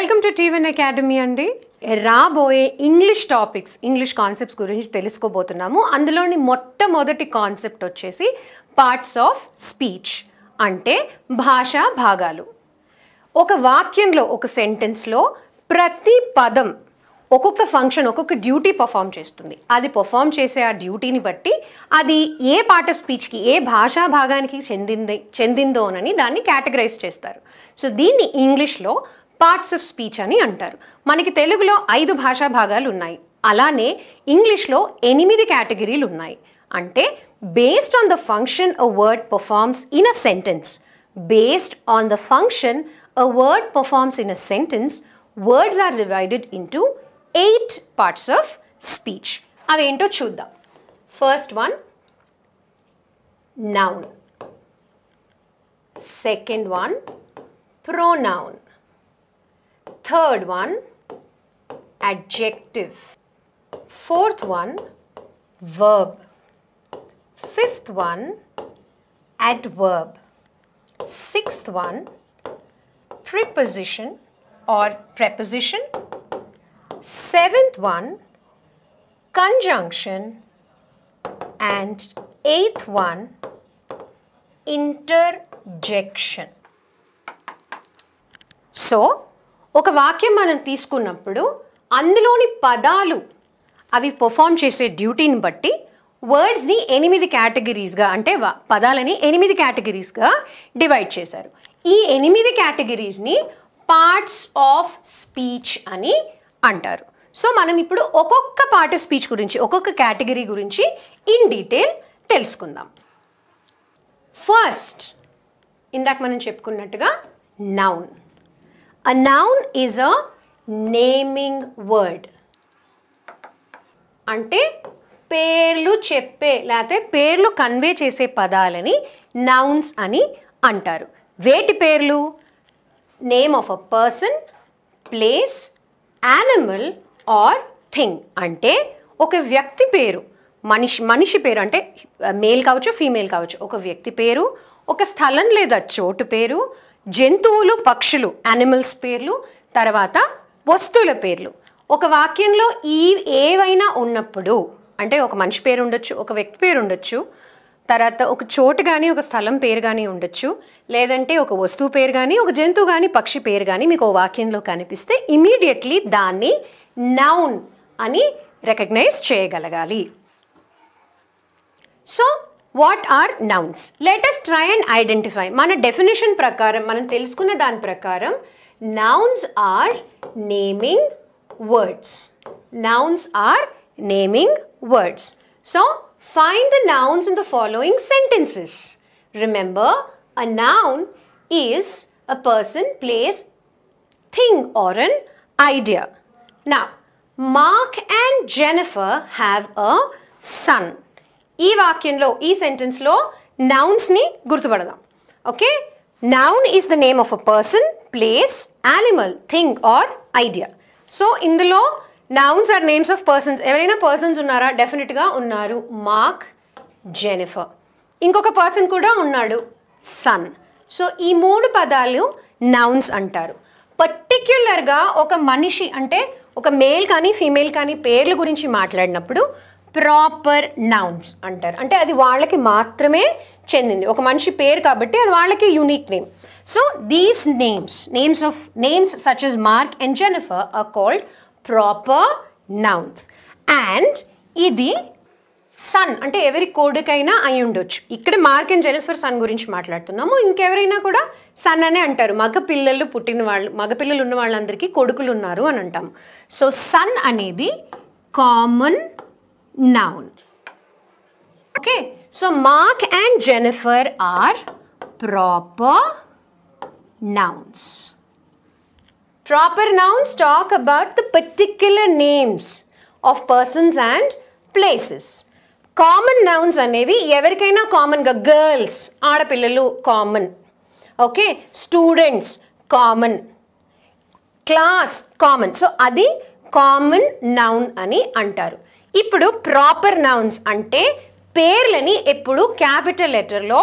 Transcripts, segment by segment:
Welcome to టీవెన్ academy అండి. రాబోయే English topics, English concepts గురించి తెలుసుకోబోతున్నాము. అందులోని మొట్టమొదటి కాన్సెప్ట్ వచ్చేసి పార్ట్స్ ఆఫ్ స్పీచ్, అంటే భాషా భాగాలు. ఒక వాక్యంలో, ఒక సెంటెన్స్లో ప్రతి పదం ఒక్కొక్క ఫంక్షన్, ఒక్కొక్క డ్యూటీ పర్ఫామ్ చేస్తుంది. అది పర్ఫామ్ చేసే ఆ డ్యూటీని బట్టి అది ఏ పార్ట్ ఆఫ్ స్పీచ్కి, ఏ భాషా భాగానికి చెందిందోనని దాన్ని కేటగరైజ్ చేస్తారు. సో దీన్ని ఇంగ్లీష్లో పార్ట్స్ ఆఫ్ స్పీచ్ అని అంటారు. మనకి తెలుగులో 5 భాషా భాగాలు ఉన్నాయి. అలానే ఇంగ్లీష్లో 8 కేటగిరీలు ఉన్నాయి. అంటే based on the function a word performs in a sentence, based on the function a word performs in a sentence, words are divided into 8 parts of speech. అవేంటో చూద్దాం. First one noun, second one pronoun, third one adjective, fourth one verb, fifth one adverb, sixth one preposition or preposition, seventh one conjunction, and eighth one interjection. So ఒక వాక్యం మనం తీసుకున్నప్పుడు అందులోని పదాలు అవి perform చేసే డ్యూటీని బట్టి వర్డ్స్ని 8 కేటగిరీస్గా, అంటే పదాలని 8 కేటగిరీస్గా డివైడ్ చేశారు. ఈ 8 కేటగిరీస్ని పార్ట్స్ ఆఫ్ స్పీచ్ అని అంటారు. సో మనం ఇప్పుడు ఒక్కొక్క పార్ట్ ఆఫ్ స్పీచ్ గురించి, ఒక్కొక్క కేటగిరీ గురించి ఇన్ డీటెయిల్ తెలుసుకుందాం. ఫస్ట్, ఇందాక మనం చెప్పుకున్నట్టుగా noun. A noun is a naming word. అంటే పేర్లు చెప్పే, లేకపోతే పేర్లు కన్వే చేసే పదాలని నౌన్స్ అని అంటారు. వేటి పేర్లు? Name of a person, place, animal or thing. అంటే ఒక వ్యక్తి పేరు, మనిషి పేరు, అంటే మేల్ కావచ్చు, ఫీమేల్ కావచ్చు, ఒక వ్యక్తి పేరు, ఒక స్థలం లేదా చోటు పేరు, జంతువులు, పక్షులు, యానిమల్స్ పేర్లు, తర్వాత వస్తువుల పేర్లు. ఒక వాక్యంలో ఏవైనా ఉన్నప్పుడు, అంటే ఒక మనిషి పేరు ఉండొచ్చు, ఒక వ్యక్తి పేరు ఉండొచ్చు, తర్వాత ఒక చోటు కానీ ఒక స్థలం పేరు కానీ ఉండొచ్చు, లేదంటే ఒక వస్తువు పేరు కానీ, ఒక జంతువు కానీ, పక్షి పేరు కానీ మీకు ఒక వాక్యంలో కనిపిస్తే ఇమీడియట్లీ దాన్ని నౌన్ అని రికగ్నైజ్ చేయగలగాలి. So what are nouns? Let us try and identify. మన డెఫినేషన్ ప్రకారం, మనం తెలుసుకున్న దాని ప్రకారం nouns are naming words. Nouns are naming words. So find the nouns in the following sentences. Remember, a noun is a person, place, thing or an idea. Now, Mark and Jennifer have a son. ఈ వాక్యంలో, ఈ సెంటెన్స్లో నౌన్స్ని గుర్తుపడదాం. Okay, noun is the name of a person, place, animal, thing or idea. So ఇందులో nouns or names of persons. ఎవరైనా persons ఉన్నారా? డెఫినెట్గా ఉన్నారు. Mark, Jennifer. ఇంకొక పర్సన్ కూడా ఉన్నాడు, సన్. సో ఈ 3 పదాలు నౌన్స్ అంటారు. పర్టిక్యులర్గా ఒక మనిషి, అంటే ఒక మేల్ కానీ ఫీమేల్ కానీ పేర్ల గురించి మాట్లాడినప్పుడు ప్రాపర్ నౌన్స్ అంటారు. అంటే అది వాళ్ళకి మాత్రమే చెందింది, ఒక మనిషి పేరు కాబట్టి అది వాళ్ళకి unique name. So these names such as Mark and Jennifer are called proper nouns. And ఇది సన్, అంటే ఎవరి కొడుకైనా అయి ఉండొచ్చు. ఇక్కడ మార్క్ అండ్ జెనిఫర్ సన్ గురించి మాట్లాడుతున్నాము. ఇంకెవరైనా కూడా సన్ అనే అంటారు. మగపిల్లలు ఉన్న వాళ్ళందరికీ కొడుకులు ఉన్నారు అని అంటాము. సో సన్ అనేది common noun. Okay, so Mark and Jennifer are proper nouns. Proper nouns talk about the particular names of persons and places. Common nouns అనేవి ఎవరికైనా కామన్గా, గర్ల్స్, ఆడపిల్లలు common, okay, students common, class common. So అది common noun అని అంటారు. ఇప్పుడు proper nouns అంటే పేర్లని ఎప్పుడు క్యాపిటల్ లెటర్లో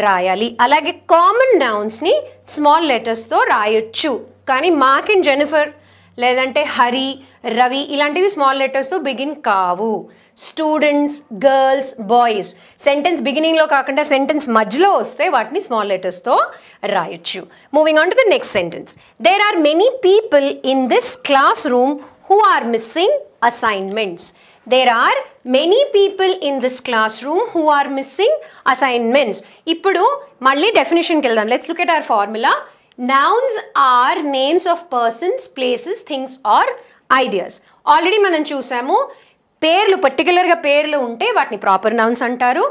రాయాలి. అలాగే కామన్ నౌన్స్ని స్మాల్ లెటర్స్తో రాయొచ్చు కానీ మార్క్ అండ్ జెనిఫర్ లేదంటే హరి, రవి ఇలాంటివి స్మాల్ లెటర్స్తో బిగిన్ కావు. స్టూడెంట్స్, గర్ల్స్, బాయ్స్ సెంటెన్స్ బిగినింగ్లో కాకుండా సెంటెన్స్ మధ్యలో వస్తే వాటిని స్మాల్ లెటర్స్తో రాయొచ్చు. Moving on to the next sentence. There are many people in this classroom who are missing assignments. There are many people in this classroom who are missing assignments. ఇప్పుడు మళ్ళీ డెఫినేషన్కి వెళ్దాం. Let's look at our formula. Nouns are names of persons, places, things or ideas. Already మనం చూసాము పేర్లు పర్టికులర్గా పేర్లు ఉంటే వాటిని ప్రాపర్ నౌన్స్ అంటారు.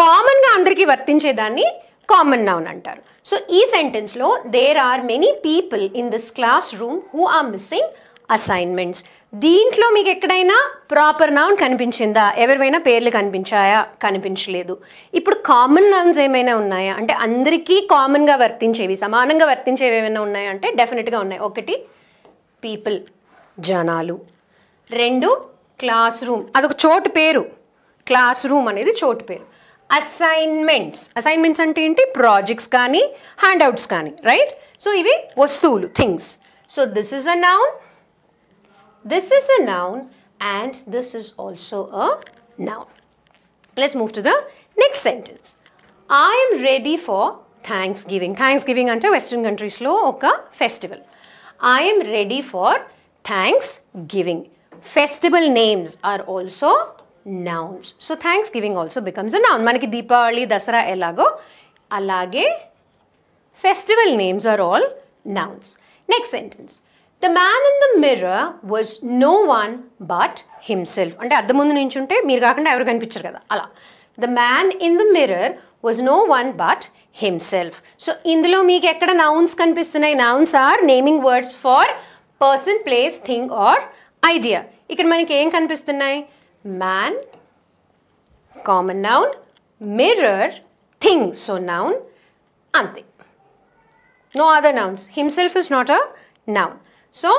కామన్గా అందరికీ వర్తించేదాన్ని కామన్ నౌన్ అంటారు. సో ఈ సెంటెన్స్లో there are many people in this classroom who are missing assignments. దీంట్లో మీకు ఎక్కడైనా ప్రాపర్ నౌన్ కనిపించిందా? ఎవరివైనా పేర్లు కనిపించాయా? కనిపించలేదు. ఇప్పుడు కామన్ నౌన్స్ ఏమైనా ఉన్నాయా అంటే అందరికీ కామన్గా వర్తించేవి, సమానంగా వర్తించేవి ఏమైనా ఉన్నాయా అంటే డెఫినెట్గా ఉన్నాయి. ఒకటి పీపుల్, జనాలు. రెండు క్లాస్ రూమ్, అదొక చోటు పేరు. క్లాస్ రూమ్ అనేది చోటు పేరు. అసైన్మెంట్స్, అసైన్మెంట్స్ అంటే ఏంటి? ప్రాజెక్ట్స్ కానీ హ్యాండ్అవుట్స్ కానీ, రైట్? సో ఇవి వస్తువులు, things. So this is a noun, this is a noun and this is also a noun. Let's move to the next sentence. I am ready for Thanksgiving. Thanksgiving ante Western countries lo oka festival. I am ready for Thanksgiving. Festival names are also nouns. So Thanksgiving also becomes a noun. Manaki Deepavali, Dasara elago alage festival names are all nouns. Next sentence. The man in the mirror was no one but himself. అంటే అద్దం ముందు నించుంటే మీరు కాకుండా ఎవరు కనిపించరు కదా, అలా. The man in the mirror was no one but himself. So ఇందులో మీకు ఎక్కడ నౌన్స్ కనిపిస్తున్నాయి? Nouns are naming words for person, place, thing or idea. ఇక్కడ మనకి ఏం కనిపిస్తున్నాయి? Man common noun, mirror thing, so noun అంతే. No other nouns. Himself is not a noun. So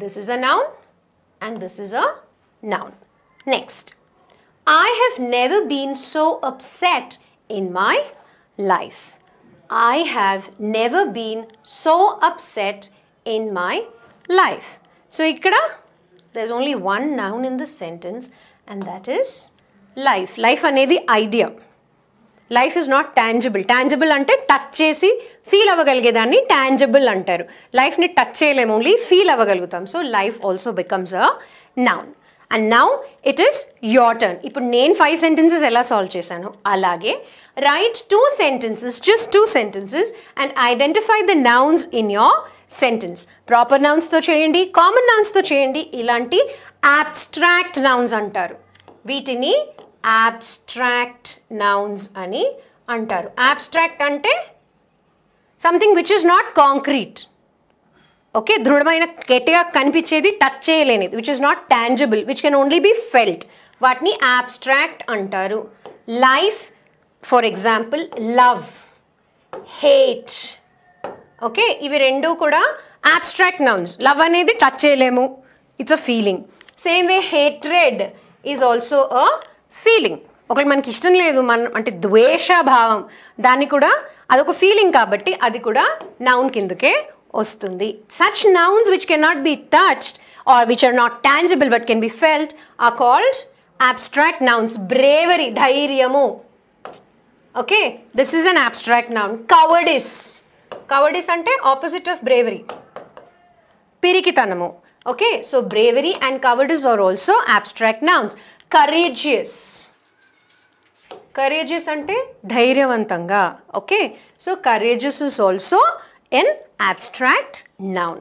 this is a noun and this is a noun. Next. I have never been so upset in my life. I have never been so upset in my life. So ikkada there's only one noun in this sentence and that is life. Life anedi idea. Life is not tangible. Tangible అంటే touch చేసి feel అవ్వగలిగేదాన్ని tangible అంటారు. లైఫ్ని touch చేయలేము, only feel అవ్వగలుగుతాం. So life also becomes a noun. And now it is your turn. ఇప్పుడు నేను 5 sentences ఎలా సాల్వ్ చేశాను అలాగే write 2 sentences, just 2 sentences and identify the nouns in your sentence. Proper నౌన్స్తో చేయండి, కామన్ నౌన్స్తో చేయండి. ఇలాంటి abstract nouns అంటారు. వీటిని abstract nouns అని అంటారు. abstract అంటే something which is not concrete. Okay, దృఢమైన గట్టిగా కనిపించేది, టచ్ చేయలేనిది, which is not tangible, which can only be felt, వాటిని abstract అంటారు. Life for example love, hate. Okay, ఇవి రెండు కూడా abstract nouns. లవ్ అనేది టచ్ చేయలేము, it's a feeling. Same way hatred is also a feeling. ఒకటి మనకి ఇష్టం లేదు, అంటే ద్వేషభావం, దాన్ని కూడా అదొక ఫీలింగ్ కాబట్టి అది కూడా నౌన్ కిందకే వస్తుంది. Such nouns which can not be touched or which are not tangible but can be felt are called abstract nouns. Bravery, ధైర్యము. Okay, this is an abstract noun. Cowardice, cowardice అంటే opposite of bravery, పిరికితనము. Okay, so bravery and cowardice are also abstract nouns. Courageous, courageous అంటే ధైర్యవంతంగా. Okay, so courageous is also an abstract noun.